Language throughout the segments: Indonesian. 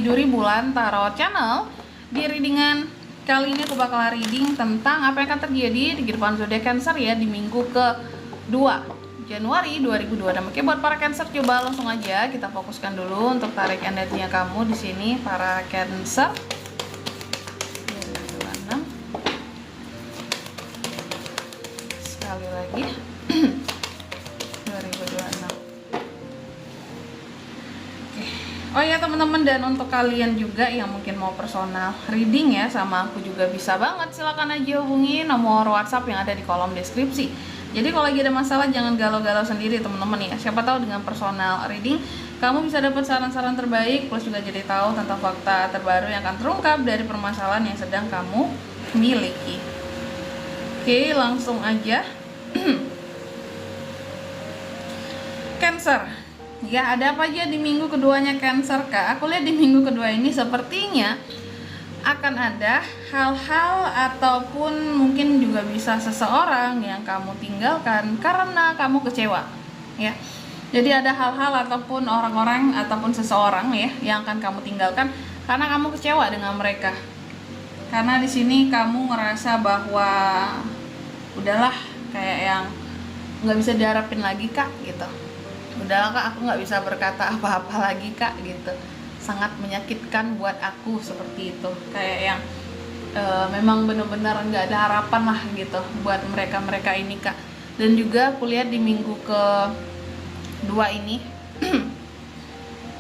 Juri Bulan Tarot Channel. Di readingan kali ini aku bakal reading tentang apa yang akan terjadi di kehidupan zodiak Cancer ya di minggu ke-2 Januari 2022. Oke, buat para Cancer coba langsung aja kita fokuskan dulu untuk tarik energinya kamu di sini para Cancer. 2026. Sekali lagi. 2026. Oh ya teman-teman, dan untuk kalian juga yang mungkin mau personal reading ya sama aku juga bisa banget, silakan aja hubungi nomor WhatsApp yang ada di kolom deskripsi. Jadi kalau lagi ada masalah jangan galau-galau sendiri teman-teman ya. Siapa tahu dengan personal reading kamu bisa dapat saran-saran terbaik, plus juga jadi tahu tentang fakta terbaru yang akan terungkap dari permasalahan yang sedang kamu miliki. Oke, langsung aja. Cancer. Ya, ada apa aja di minggu keduanya Cancer Kak? Aku lihat di minggu kedua ini sepertinya akan ada hal-hal ataupun mungkin juga bisa seseorang yang kamu tinggalkan karena kamu kecewa ya. Jadi ada hal-hal ataupun orang-orang ataupun seseorang ya yang akan kamu tinggalkan karena kamu kecewa dengan mereka. Karena di sini kamu ngerasa bahwa udahlah, kayak yang nggak bisa diharapin lagi Kak gitu. Udahlah Kak, aku nggak bisa berkata apa-apa lagi Kak gitu. Sangat menyakitkan buat aku seperti itu. Kayak yang memang benar-benar nggak ada harapan lah gitu buat mereka ini Kak. Dan juga aku lihat di minggu kedua ini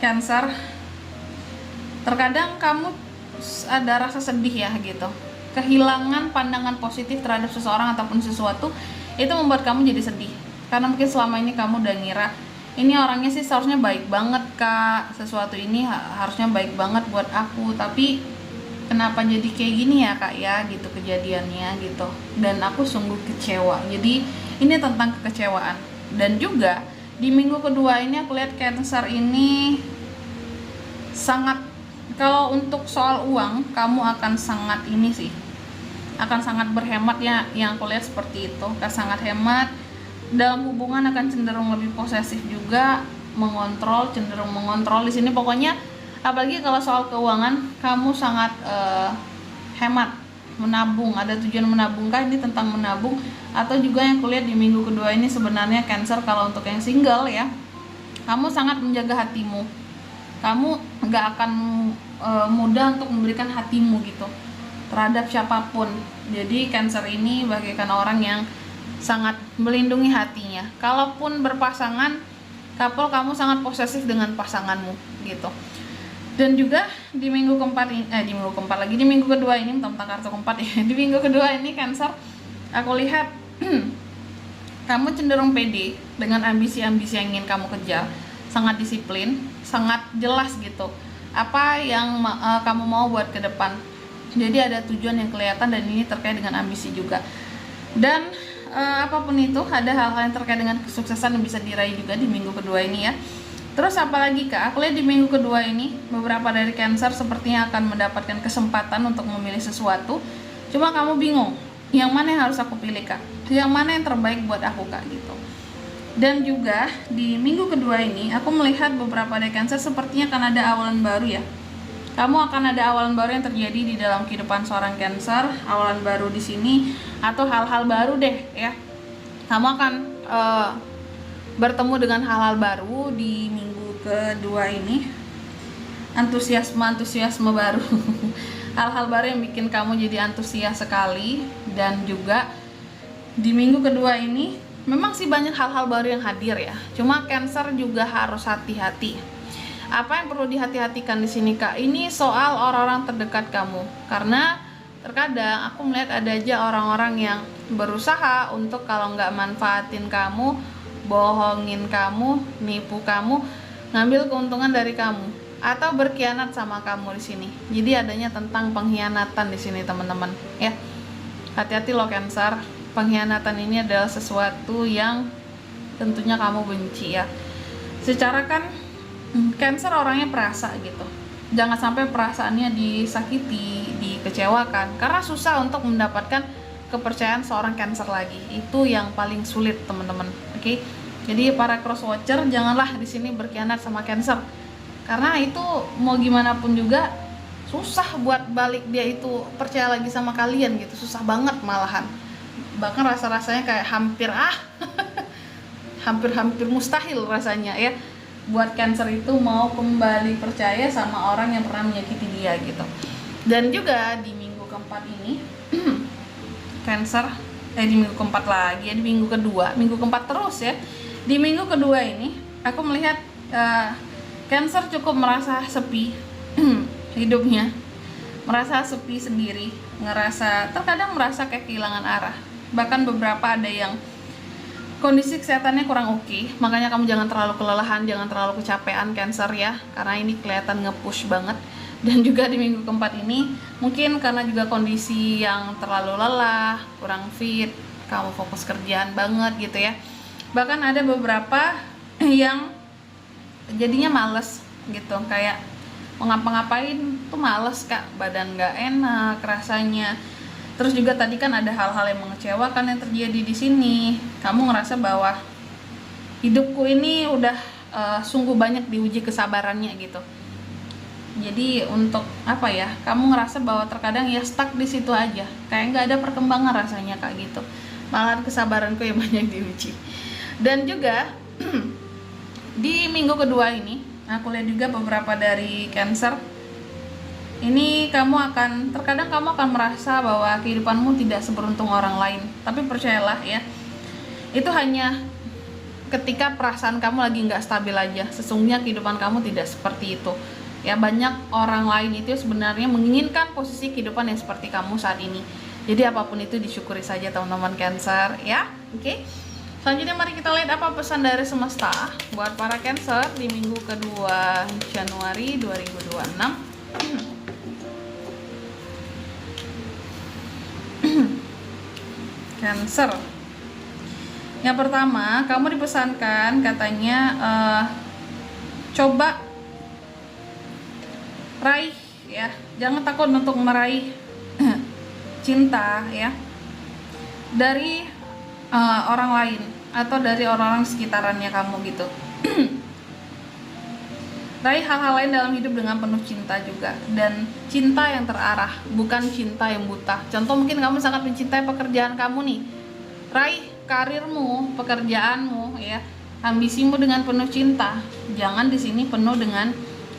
Cancer, terkadang kamu ada rasa sedih ya gitu. Kehilangan pandangan positif terhadap seseorang ataupun sesuatu itu membuat kamu jadi sedih. Karena mungkin selama ini kamu udah ngira ini orangnya sih seharusnya baik banget Kak, sesuatu ini harusnya baik banget buat aku, tapi kenapa jadi kayak gini ya Kak ya gitu kejadiannya gitu. Dan aku sungguh kecewa. Jadi ini tentang kekecewaan. Dan juga di minggu kedua ini aku lihat Cancer ini sangat, kalau untuk soal uang kamu akan sangat ini sih, akan sangat berhemat ya, yang aku lihat seperti itu. Akan sangat hemat. Dalam hubungan akan cenderung lebih posesif juga, cenderung mengontrol di sini pokoknya. Apalagi kalau soal keuangan kamu sangat hemat, menabung, ada tujuan menabung kah, ini tentang menabung. Atau juga yang kulihat di minggu kedua ini sebenarnya Cancer, kalau untuk yang single ya, kamu sangat menjaga hatimu, kamu nggak akan mudah untuk memberikan hatimu gitu terhadap siapapun. Jadi Cancer ini bagaikan orang yang sangat melindungi hatinya. Kalaupun berpasangan couple, kamu sangat posesif dengan pasanganmu gitu. Dan juga di minggu keempat ini, di minggu kedua ini tentang kartu keempat ya. Di minggu kedua ini Cancer, aku lihat kamu cenderung pede dengan ambisi-ambisi yang ingin kamu kejar, sangat disiplin, sangat jelas gitu apa yang kamu mau buat ke depan. Jadi ada tujuan yang kelihatan, dan ini terkait dengan ambisi juga. Dan apapun itu, ada hal-hal yang terkait dengan kesuksesan yang bisa diraih juga di minggu kedua ini ya. Terus apalagi Kak, aku lihat di minggu kedua ini beberapa dari Cancer sepertinya akan mendapatkan kesempatan untuk memilih sesuatu. Cuma kamu bingung, yang mana yang harus aku pilih Kak? Yang mana yang terbaik buat aku Kak gitu. Dan juga di minggu kedua ini aku melihat beberapa dari Cancer sepertinya akan ada awalan baru ya. Kamu akan ada awalan baru yang terjadi di dalam kehidupan seorang Cancer, awalan baru di sini atau hal-hal baru deh ya. Kamu akan bertemu dengan hal-hal baru di minggu kedua ini. Antusiasme baru. Hal-hal baru yang bikin kamu jadi antusias sekali. Dan juga di minggu kedua ini memang sih banyak hal-hal baru yang hadir ya. Cuma Cancer juga harus hati-hati. Apa yang perlu dihati-hatikan di sini Kak? Ini soal orang-orang terdekat kamu. Karena terkadang aku melihat ada aja orang-orang yang berusaha untuk kalau nggak manfaatin kamu, bohongin kamu, nipu kamu, ngambil keuntungan dari kamu, atau berkhianat sama kamu di sini. Jadi adanya tentang pengkhianatan di sini teman-teman ya. Hati-hati loh Cancer. Pengkhianatan ini adalah sesuatu yang tentunya kamu benci ya. Secara kan Cancer orangnya perasa gitu. Jangan sampai perasaannya disakiti, dikecewakan, karena susah untuk mendapatkan kepercayaan seorang Cancer lagi. Itu yang paling sulit teman-teman. Oke. Jadi para cross watcher janganlah di sini berkhianat sama Cancer. karena itu mau gimana pun juga susah buat balik dia itu percaya lagi sama kalian gitu, susah banget malahan, bahkan rasa-rasanya kayak hampir hampir mustahil rasanya ya buat Cancer itu mau kembali percaya sama orang yang pernah menyakiti dia gitu. Dan juga di minggu keempat ini Cancer di minggu keempat lagi ya, di minggu keempat terus ya. Di minggu kedua ini aku melihat Cancer cukup merasa sepi hidupnya, merasa sepi sendiri, terkadang merasa kayak kehilangan arah. Bahkan beberapa ada yang kondisi kesehatannya kurang oke, makanya kamu jangan terlalu kelelahan, jangan terlalu kecapean Cancer ya, karena ini kelihatan nge-push banget. Dan juga di minggu keempat ini mungkin karena juga kondisi yang terlalu lelah, kurang fit, kamu fokus kerjaan banget gitu ya. Bahkan ada beberapa yang jadinya males gitu, kayak mau ngapa-ngapain tuh males kak, badan nggak enak rasanya. Terus juga tadi kan ada hal-hal yang mengecewakan yang terjadi di sini. Kamu ngerasa bahwa hidupku ini udah sungguh banyak diuji kesabarannya gitu. Jadi untuk apa ya, kamu ngerasa bahwa terkadang ya stuck di situ aja, kayak nggak ada perkembangan rasanya kak gitu. Malahan kesabaranku yang banyak diuji. Dan juga di minggu kedua ini aku lihat juga beberapa dari Cancer ini terkadang kamu akan merasa bahwa kehidupanmu tidak seberuntung orang lain. Tapi percayalah ya, itu hanya ketika perasaan kamu lagi nggak stabil aja. Sesungguhnya kehidupan kamu tidak seperti itu ya. Banyak orang lain itu sebenarnya menginginkan posisi kehidupan yang seperti kamu saat ini. Jadi apapun itu disyukuri saja teman-teman Cancer ya. Oke. Selanjutnya mari kita lihat apa pesan dari semesta buat para Cancer di minggu kedua Januari 2026. Cancer, yang pertama kamu dipesankan katanya coba raih ya, jangan takut untuk meraih cinta ya dari orang lain atau dari orang-orang sekitarannya kamu gitu. Raih hal-hal lain dalam hidup dengan penuh cinta juga, dan cinta yang terarah, bukan cinta yang buta. Contoh, mungkin kamu sangat mencintai pekerjaan kamu nih, raih karirmu, pekerjaanmu ya, ambisimu dengan penuh cinta. Jangan di sini penuh dengan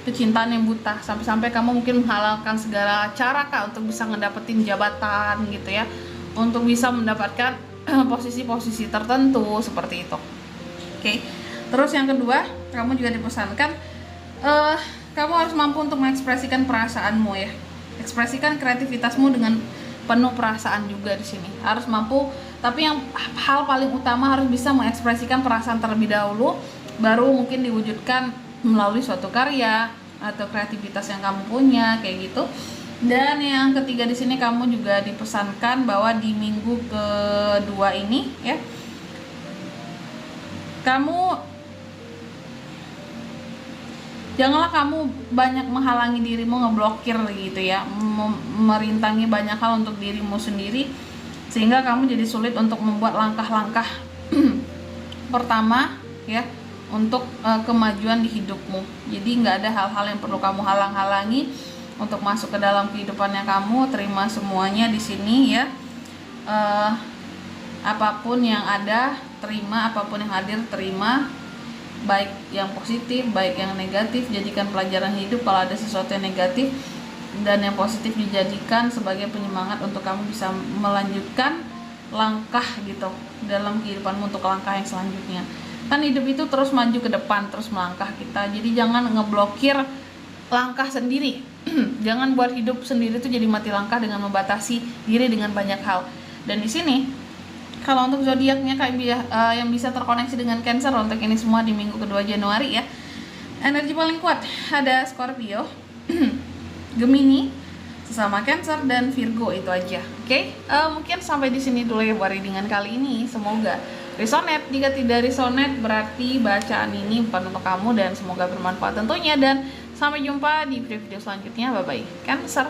kecintaan yang buta, sampai-sampai kamu mungkin menghalalkan segala cara kak untuk bisa ngedapetin jabatan gitu ya, untuk bisa mendapatkan posisi-posisi tertentu seperti itu. Oke. Terus yang kedua, kamu juga dipesankan kamu harus mampu untuk mengekspresikan perasaanmu ya, ekspresikan kreativitasmu dengan penuh perasaan juga di sini. Harus mampu, tapi yang hal paling utama harus bisa mengekspresikan perasaan terlebih dahulu, baru mungkin diwujudkan melalui suatu karya atau kreativitas yang kamu punya kayak gitu. Dan yang ketiga di sini kamu juga dipesankan bahwa di minggu kedua ini ya, janganlah kamu banyak menghalangi dirimu, ngeblokir gitu ya, merintangi banyak hal untuk dirimu sendiri, sehingga kamu jadi sulit untuk membuat langkah-langkah pertama ya untuk kemajuan di hidupmu. Jadi nggak ada hal-hal yang perlu kamu halang-halangi untuk masuk ke dalam kehidupannya kamu. Terima semuanya di sini ya, apapun yang ada terima, apapun yang hadir terima, baik yang positif, baik yang negatif, jadikan pelajaran hidup. Kalau ada sesuatu yang negatif dan yang positif dijadikan sebagai penyemangat untuk kamu bisa melanjutkan langkah gitu dalam kehidupanmu untuk langkah yang selanjutnya. Kan hidup itu terus maju ke depan, terus melangkah kita. Jadi jangan ngeblokir langkah sendiri. Jangan buat hidup sendiri itu jadi mati langkah dengan membatasi diri dengan banyak hal. Dan di sini kalau untuk zodiaknya yang bisa terkoneksi dengan Cancer untuk ini semua di minggu kedua Januari ya, energi paling kuat ada Scorpio, Gemini, sesama Cancer, dan Virgo. Itu aja. Oke. Mungkin sampai di sini dulu ya buat readingan kali ini. Semoga resonate. Jika tidak resonate berarti bacaan ini bukan untuk kamu, dan semoga bermanfaat tentunya. Dan sampai jumpa di video-video selanjutnya. Bye bye Cancer.